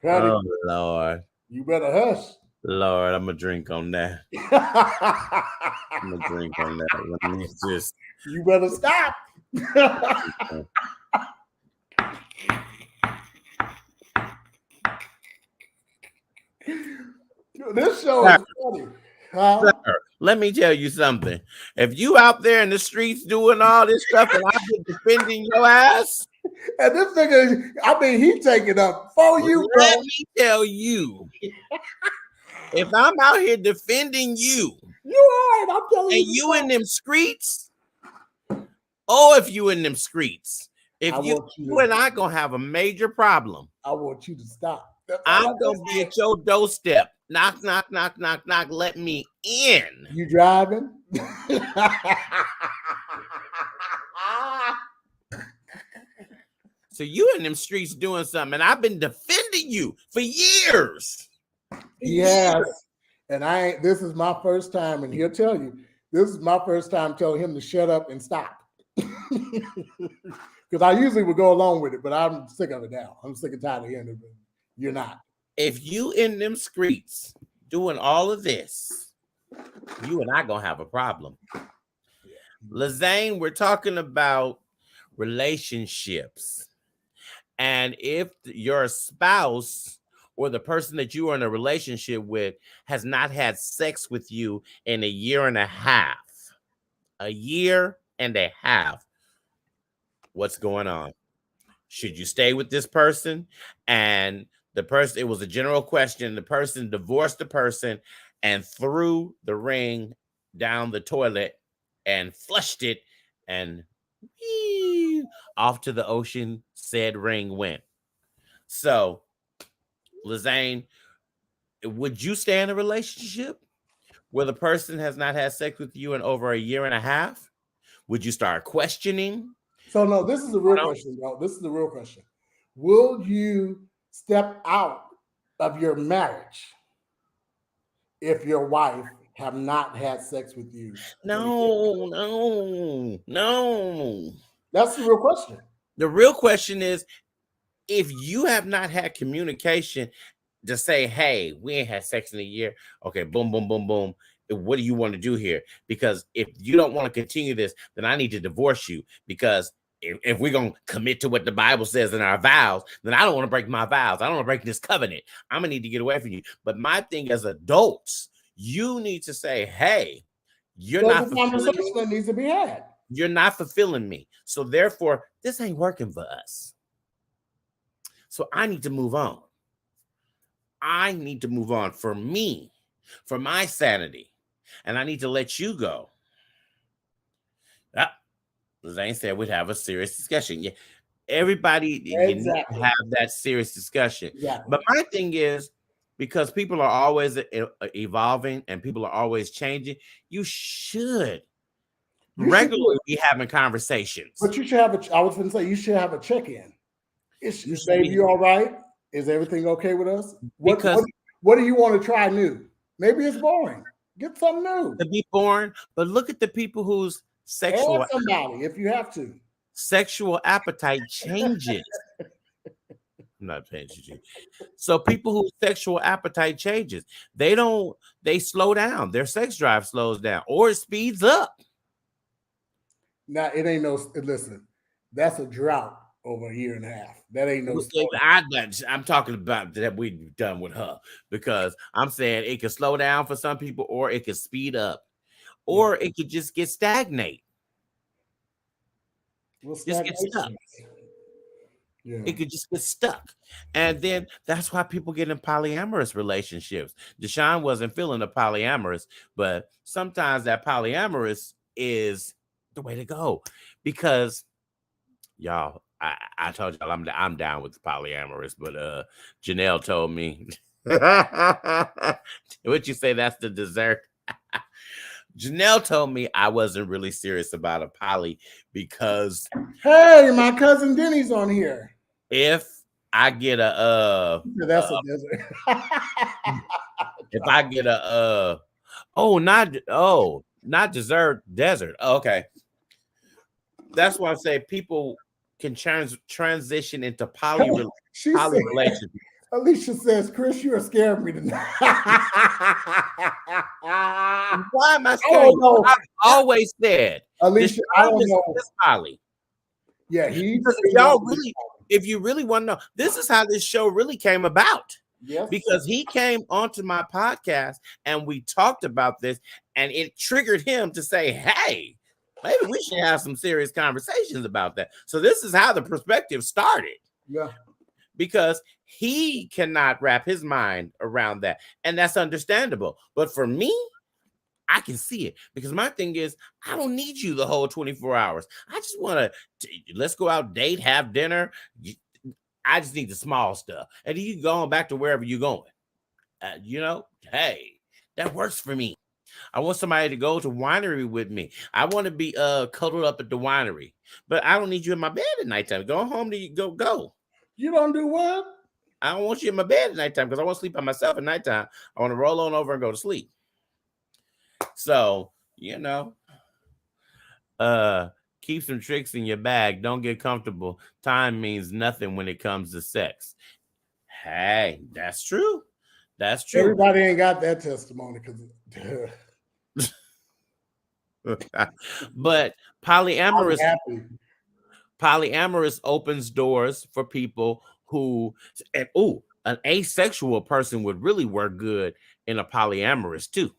Oh Lord. You better hush. Lord, I'm gonna drink on that. I'm gonna drink on that. Let me just. You better stop. This show is funny. Huh? Sir, let me tell you something. If you out there in the streets doing all this stuff and I've been defending your ass, and this nigga, I mean, he taking up for you, bro. Let me tell you. If I'm out here defending you, you I'm telling and you in them streets, if you in them streets, if you and I gonna have a major problem. I want you to stop. I'm gonna be at your doorstep. Knock, knock, knock, knock, knock. Let me in. You driving? So you in them streets doing something, and I've been defending you for years. He has, and this is my first time, and he'll tell you, this is my first time telling him to shut up and stop. Because I usually would go along with it, but I'm sick of it now. I'm sick and tired of hearing it. You're not. If you in them streets doing all of this, you and I gonna have a problem. Lazane, we're talking about relationships. And if your spouse or the person that you are in a relationship with has not had sex with you in a year and a half, what's going on? Should you stay with this person? And the person, it was a general question. The person divorced the person and threw the ring down the toilet and flushed it, and off to the ocean said ring went. So, Lazane, would you stay in a relationship where the person has not had sex with you in over a year and a half? Would you start questioning? So, no, this is the real question, bro. This is the real question. Will you step out of your marriage if your wife have not had sex with you? No. That's the real question. The real question is, if you have not had communication to say, hey, we ain't had sex in a year. Okay, boom, boom, boom, boom. What do you want to do here? Because if you don't want to continue this, then I need to divorce you. Because if we're going to commit to what the Bible says in our vows, then I don't want to break my vows. I don't want to break this covenant. I'm going to need to get away from you. But my thing as adults, you need to say, hey, you're not fulfilling me. That needs to be had. You're not fulfilling me. So therefore, this ain't working for us. So I need to move on. I need to move on for me, for my sanity. And I need to let you go. Zane said we'd have a serious discussion. Yeah, everybody you need to have that serious discussion. Exactly. But my thing is, because people are always evolving and people are always changing, you should regularly be having conversations. But you should have I was going to say, you should have a check-in. Baby, you all right? Is everything okay with us? What do you want to try new? Maybe it's boring. Get something new. To be boring, but look at the people whose sexual somebody if you have to. Sexual appetite changes. I'm not paying attention. So people whose sexual appetite changes, they slow down. Their sex drive slows down or it speeds up. Now it ain't no. Listen, that's a drought over a year and a half. That ain't no slow down. I'm talking about that we've done with her because I'm saying it could slow down for some people or it could speed up or it could just get stagnate. Well, Just get stuck. Yeah. It could just get stuck. And then that's why people get in polyamorous relationships. Deshaun wasn't feeling the polyamorous, but sometimes that polyamorous is the way to go because y'all, I told y'all I'm down with the polyamorous, but Janelle told me what you say that's the dessert. Janelle told me I wasn't really serious about a poly because hey, my cousin Denny's on here. If I get a that's a desert. if I get a not dessert, desert. Oh, okay. That's why I say people can transition into poly relationships. Alicia says, Chris, you are scaring me tonight. Why am I scaring you? I've always said, Alicia, I don't know. Poly. Yeah, y'all really, if you really want to know, this is how this show really came about. Yes. Because he came onto my podcast and we talked about this, and it triggered him to say, hey, maybe we should have some serious conversations about that. So this is how the perspective started. Yeah. Because he cannot wrap his mind around that. And that's understandable. But for me, I can see it because my thing is, I don't need you the whole 24 hours. I just want to, let's go out, date, have dinner. I just need the small stuff. And then you go on back to wherever you're going. Hey, that works for me. I want somebody to go to winery with me. I want to be cuddled up at the winery. But I don't need you in my bed at nighttime. Go home to go. You don't do what? I don't want you in my bed at nighttime because I want to sleep by myself at nighttime. I want to roll on over and go to sleep. So, keep some tricks in your bag. Don't get comfortable. Time means nothing when it comes to sex. Hey, that's true. That's true. Everybody ain't got that testimony because but polyamorous opens doors for people who an asexual person would really work good in a polyamorous too.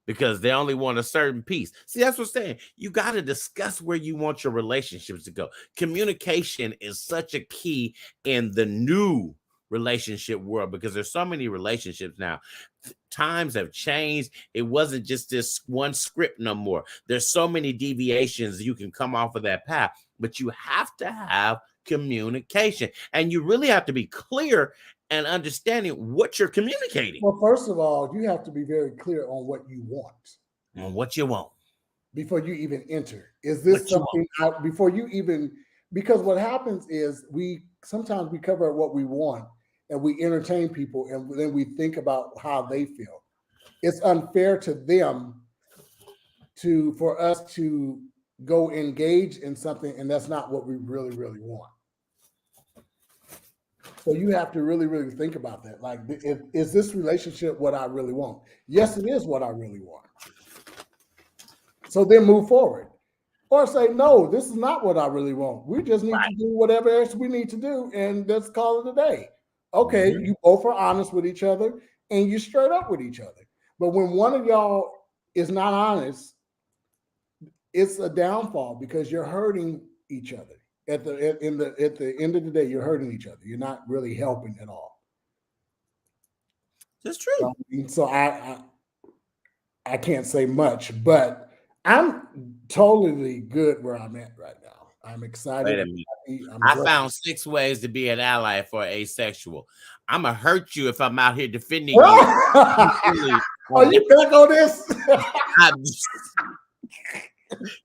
Because they only want a certain piece. See, that's what I'm saying. You got to discuss where you want your relationships to go. Communication is such a key in the new relationship world because there's so many relationships now. Times have changed. It wasn't just this one script no more. There's so many deviations you can come off of that path, but you have to have communication and you really have to be clear and understanding what you're communicating. Well, first of all, you have to be very clear on what you want. On what you want. Before you even enter. Is this something out before you even, because what happens is sometimes we cover what we want and we entertain people and then we think about how they feel. It's unfair to them for us to go engage in something and that's not what we really, really want. So you have to really, really think about that. Like, is this relationship what I really want? Yes, it is what I really want. So then move forward. Or say, no, this is not what I really want. We just need to do whatever else we need to do and let's call it a day. Okay, you both are honest with each other and you're straight up with each other. But when one of y'all is not honest, it's a downfall because you're hurting each other. At the end of the day, you're hurting each other. You're not really helping at all. That's true. So I can't say much, but I'm totally good where I'm at right now. I'm excited. Wait a minute. I found 6 ways to be an ally for asexual. I'm gonna hurt you if I'm out here defending you. Are you back on this?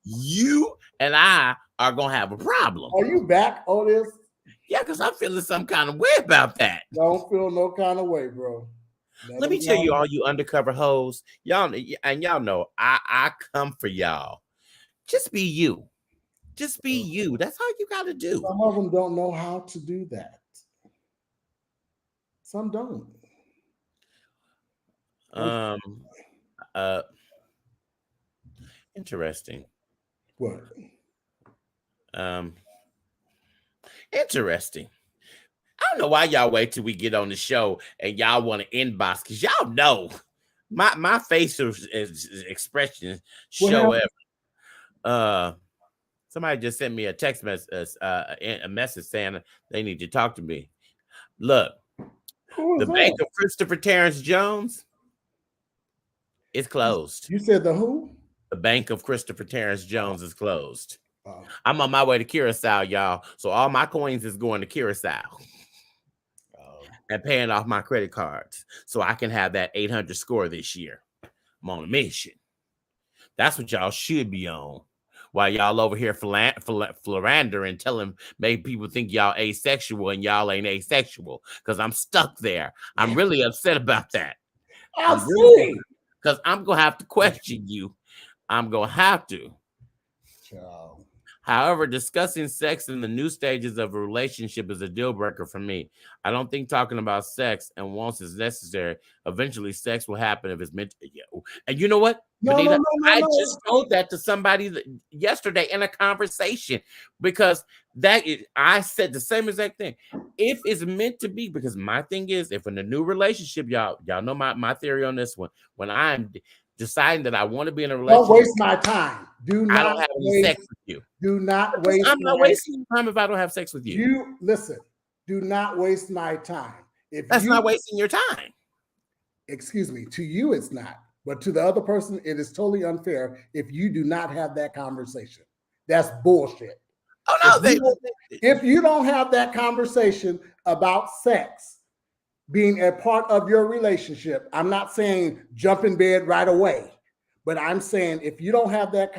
You and I are gonna have a problem. Are you back on this? Yeah, because I'm feeling some kind of way about that. Don't feel no kind of way, bro. Let me tell you, all you undercover hoes, y'all know I come for y'all. Just be you. Just be you. That's all you got to do. Some of them don't know how to do that. Some don't. Um. Interesting. What? Um. Interesting. I don't know why y'all wait till we get on the show and y'all want to inbox because y'all know my facial expression show ever. Somebody just sent me a text message, a message saying they need to talk to me. Look, the bank of Christopher Terrence Jones is closed. You said the who? The bank of Christopher Terrence Jones is closed. I'm on my way to Curacao, y'all. So all my coins is going to Curacao and paying off my credit cards so I can have that 800 score this year. I'm on a mission. That's what y'all should be on. While y'all over here philandering, telling make people think y'all asexual and y'all ain't asexual because I'm stuck there. I'm really upset about that. Because I'm going to have to question you. I'm going to have to. Child. However, discussing sex in the new stages of a relationship is a deal breaker for me. I don't think talking about sex and wants is necessary. Eventually, sex will happen if it's meant to. And you know what? Benita, I just told that to somebody yesterday in a conversation because I said the same exact thing. If it's meant to be, because my thing is, if in a new relationship, y'all know my theory on this one. When I'm deciding that I want to be in a relationship, don't waste my time. I don't have any sex with you. Do not waste. I'm not wasting your time if I don't have sex with you. You listen. Do not waste my time. That's not wasting your time. Excuse me. To you, it's not. But to the other person, it is totally unfair if you do not have that conversation. That's bullshit. Oh no! If you don't have that conversation about sex being a part of your relationship, I'm not saying jump in bed right away. But I'm saying if you don't have that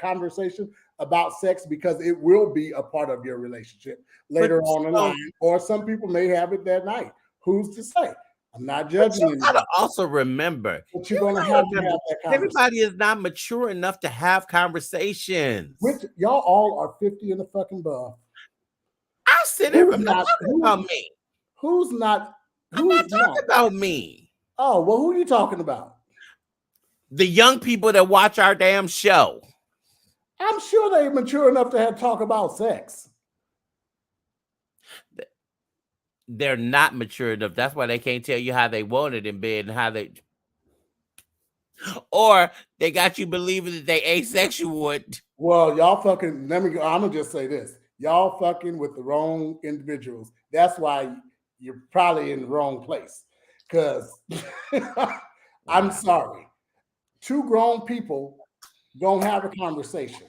conversation about sex, because it will be a part of your relationship later on in life, or some people may have it that night. Who's to say? I'm not judging you. You gotta also remember, but you're going to have that conversation. Everybody is not mature enough to have conversations. Y'all all are 50 in the fucking buff. I said it. I'm not talking about me. Who's not? I'm not talking about me. Oh, well, who are you talking about? The young people that watch our damn show. I'm sure they're mature enough to talk about sex. They're not mature enough. That's why they can't tell you how they want it in bed and how they. Or they got you believing that they asexual. Well, y'all fucking. Let me go. I'm gonna just say this: y'all fucking with the wrong individuals. That's why you're probably in the wrong place. Because I'm sorry. 2 grown people don't have a conversation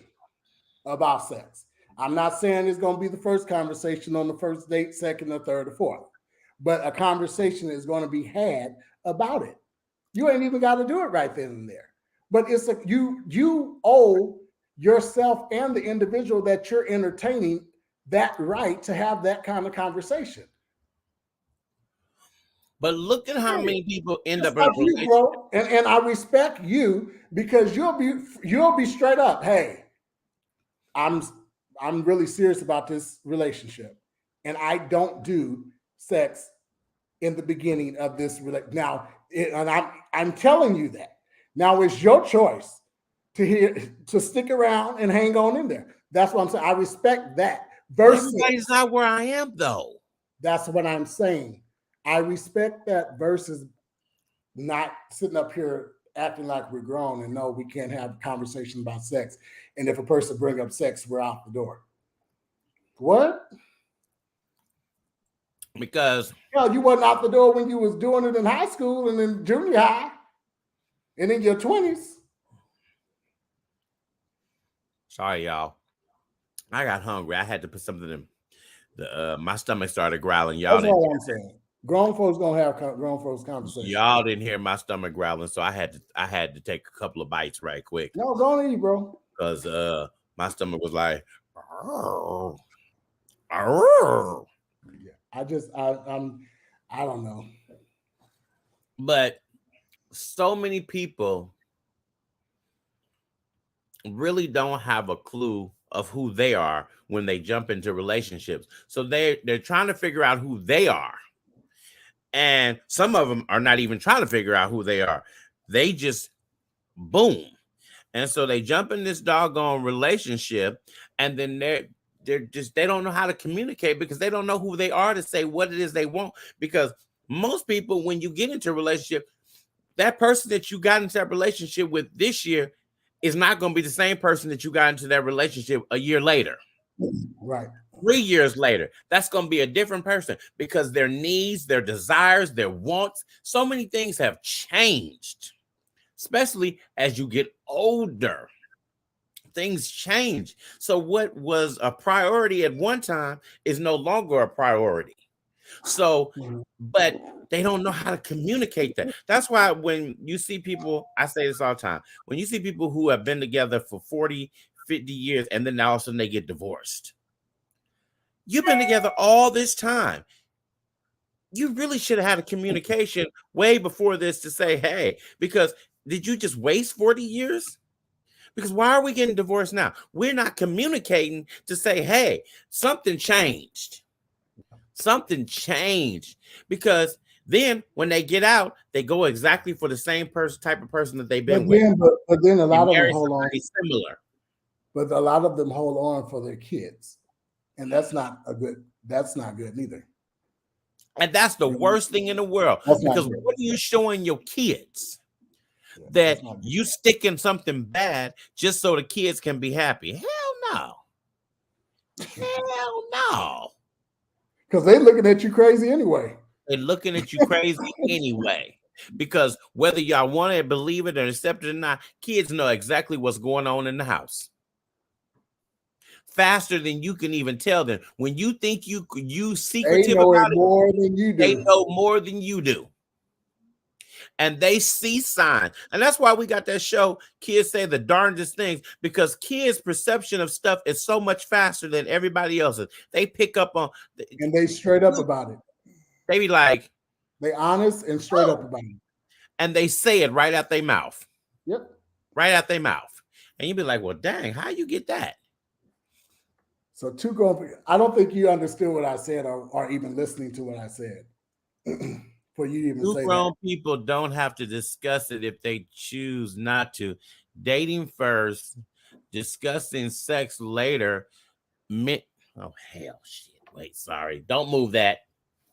about sex. I'm not saying it's going to be the first conversation on the first date, second or third or fourth, but a conversation is going to be had about it. You ain't even got to do it right then and there. But it's you owe yourself and the individual that you're entertaining that right to have that kind of conversation. But look at how many people end up like you, bro. And I respect you because you'll be straight up. Hey, I'm really serious about this relationship, and I don't do sex in the beginning of this relationship. Now, and I'm telling you that. Now it's your choice to stick around and hang on in there. That's what I'm saying. I respect that. Versus, everybody's not where I am, though. That's what I'm saying. I respect that versus not sitting up here acting like we're grown and no, we can't have a conversation about sex. And if a person bring up sex, we're out the door. What? Because you wasn't out the door when you was doing it in high school and in junior high and in your 20s. Sorry, y'all. I got hungry. I had to put something in. My stomach started growling. Y'all That's all I'm saying. Grown folks gonna have grown folks conversation. Y'all didn't hear my stomach growling, so I had to take a couple of bites right quick. No, go eat, bro. Because my stomach was like, yeah. I don't know. But so many people really don't have a clue of who they are when they jump into relationships. So they're trying to figure out who they are. And some of them are not even trying to figure out who they are. They just boom. And so they jump in this doggone relationship, and then they don't know how to communicate because they don't know who they are to say what it is they want. Because most people, when you get into a relationship, that person that you got into that relationship with this year is not going to be the same person that you got into that relationship a year later. Right. 3 years later, that's going to be a different person because their needs, their desires, their wants, so many things have changed, especially as you get older. Things change. So what was a priority at one time is no longer a priority. So, but they don't know how to communicate that. That's why when you see people, I say this all the time, when you see people who have been together for 40, 50 years, and then all of a sudden they get divorced. You've been together all this time. You really should have had a communication way before this to say, hey, because did you just waste 40 years? Because why are we getting divorced now? We're not communicating to say, hey, something changed. Something changed. Because then when they get out, they go exactly for the same type of person that they've been with. But then a lot of them hold on. Similar. But a lot of them hold on for their kids. And that's not good either. And that's the worst thing in the world. Because what are you showing your kids? That you stick in something bad just so the kids can be happy. Hell no. Hell no. Because they're looking at you crazy anyway. They're looking at you crazy anyway. Because whether y'all want to believe it or accept it or not, kids know exactly what's going on in the house. Faster than you can even tell them. When you think you secretive about it, more than you do. They know more than you do. And they see signs. And that's why we got that show, Kids Say the Darndest Things, because kids' perception of stuff is so much faster than everybody else's. They pick up on... And they straight up about it. They be like... They honest and straight up about it. And they say it right out their mouth. Yep. Right out their mouth. And you be like, well, dang, how you get that? So I don't think you understood what I said or even listening to what I said. For you to even say grown people don't have to discuss it if they choose not to. Dating first, discussing sex later. Oh, hell, shit. Wait, sorry. Don't move that.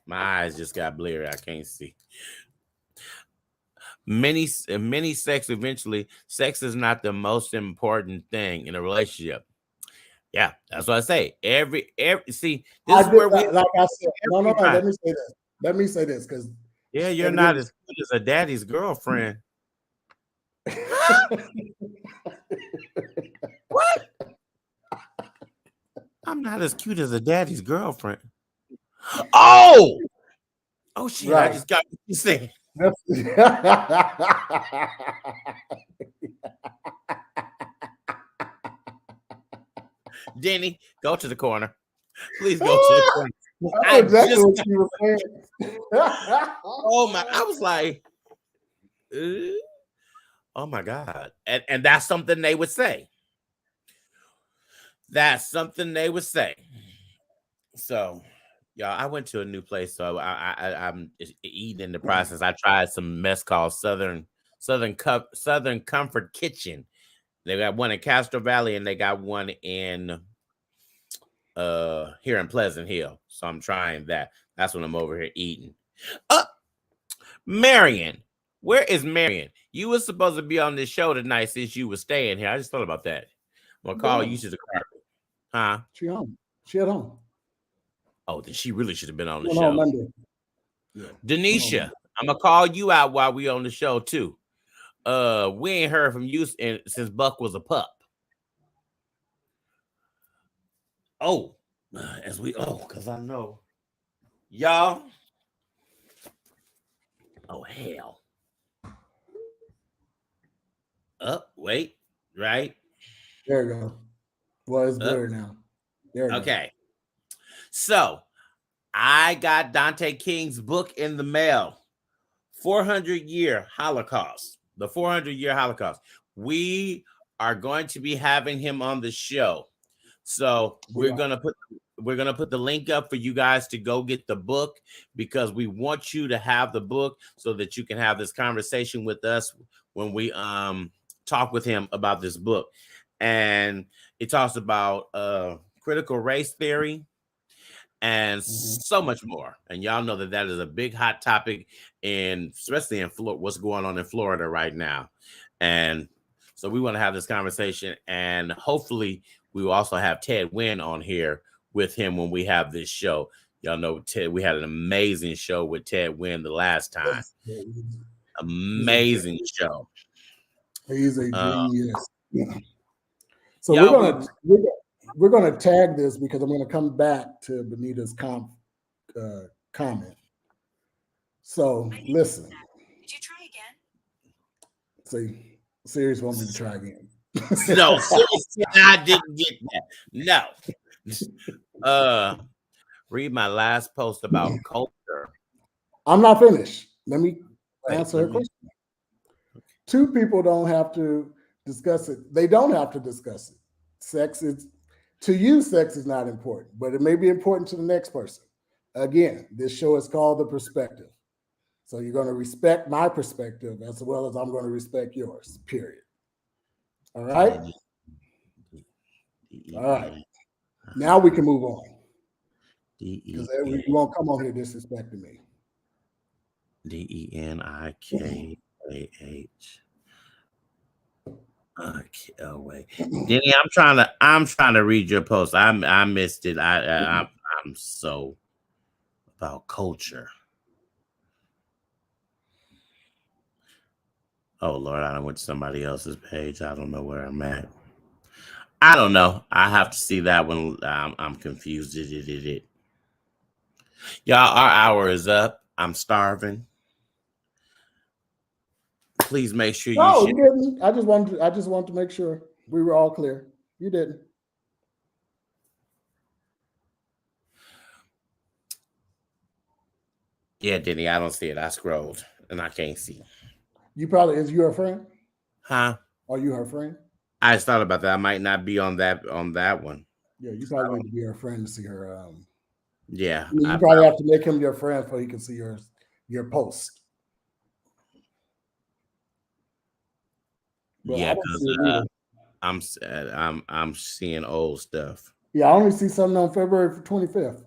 My eyes just got bleary. I can't see. Many sex eventually. Sex is not the most important thing in a relationship. Yeah, that's what I say. Every see, this is where like I said. No. Let me say this because yeah, you're not as good as a daddy's girlfriend. What? I'm not as cute as a daddy's girlfriend. Oh shit! Right. I just got what you saying. Denny, go to the corner. Please go to the corner. I know exactly what you were saying. Oh my! I was like, oh my God. And that's something they would say. That's something they would say. So, y'all, I went to a new place, so I'm eating in the process. I tried some mess called Southern Comfort Kitchen. They got one in Castro Valley, and they got one in here in Pleasant Hill. So I'm trying that. That's what I'm over here eating. Marion. Where is Marion? You were supposed to be on this show tonight since you were staying here. I just thought about that. I'm gonna call you to the carpet. Huh? She home. She at home. Oh, then she really should have been on the show. Yeah. Denisha, I'm gonna call you out while we on the show too. We ain't heard from you since Buck was a pup. Because I know y'all. Oh hell. Wait, right? There you go. Well, it's better now. There okay. So I got Dante King's book in the mail. 400-year Holocaust. The 400-year Holocaust. We are going to be having him on the show. So we're gonna put we're gonna put the link up for you guys to go get the book, because we want you to have the book so that you can have this conversation with us when we talk with him about this book. And it talks about critical race theory and so much more. And y'all know that is a big hot topic, especially in Florida, what's going on in Florida right now. And so we want to have this conversation, and hopefully we will also have Ted Wynn on here with him when we have this show. Y'all know Ted, we had an amazing show with Ted Wynn the last time. Amazing show. He's a genius. So we're gonna tag this, because I'm gonna come back to Benita's comment. So listen. Did you try again? See, Sirius want me to try again. No, seriously, I didn't get that. No. Read my last post about culture. I'm not finished. Let me answer her question. Two people don't have to discuss it. They don't have to discuss it. Sex is, to you, sex is not important, but it may be important to the next person. Again, this show is called The Perspective. So you're going to respect my perspective as well as I'm going to respect yours, period. All right? All right. Now we can move on. Because you won't come on here disrespecting me. DENIKAH. Oh wait, Denny, I'm trying to read your post. I missed it. I'm so about culture. Oh Lord, I went to somebody else's page. I don't know where I'm at. I don't know. I have to see that one. I'm confused. Y'all, our hour is up. I'm starving. Please make sure you. No, you didn't. I just wanted to make sure we were all clear. You didn't. Yeah, Denny, I don't see it. I scrolled and I can't see. Is you her friend? Huh? Are you her friend? I just thought about that. I might not be on that one. Yeah, you probably need to be her friend to see her. Yeah, you probably have to make him your friend so he can see your post. But yeah, because I'm seeing old stuff. Yeah, I only see something on February 25th.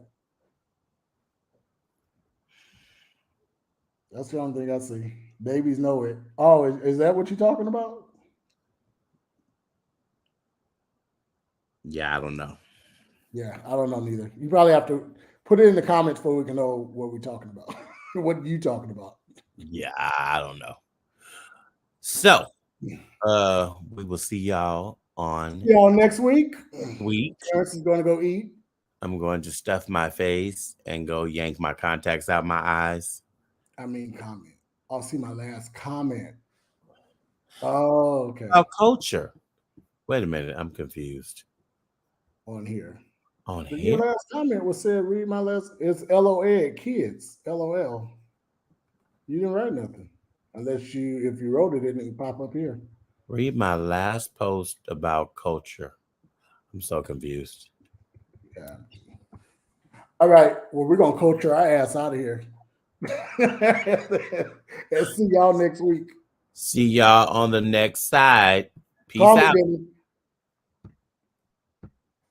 That's the only thing I see. Babies know it. Oh, is that what you're talking about? Yeah, I don't know. Yeah, I don't know neither. You probably have to put it in the comments so we can know what we're talking about. What are you talking about? Yeah, I don't know. So, we will see y'all on next week. Terrence is going to go eat. I'm going to stuff my face and go yank my contacts out my eyes. Comment. I'll see my last comment. Oh, okay. About culture. Wait a minute, I'm confused. On here. On here. Your last comment was said, read my last. It's LOL, kids. LOL. You didn't write nothing. Unless if you wrote it, it didn't pop up here. Read my last post about culture. I'm so confused. Yeah. All right. Well, we're going to culture our ass out of here. And see y'all next week. See y'all on the next side. Peace out.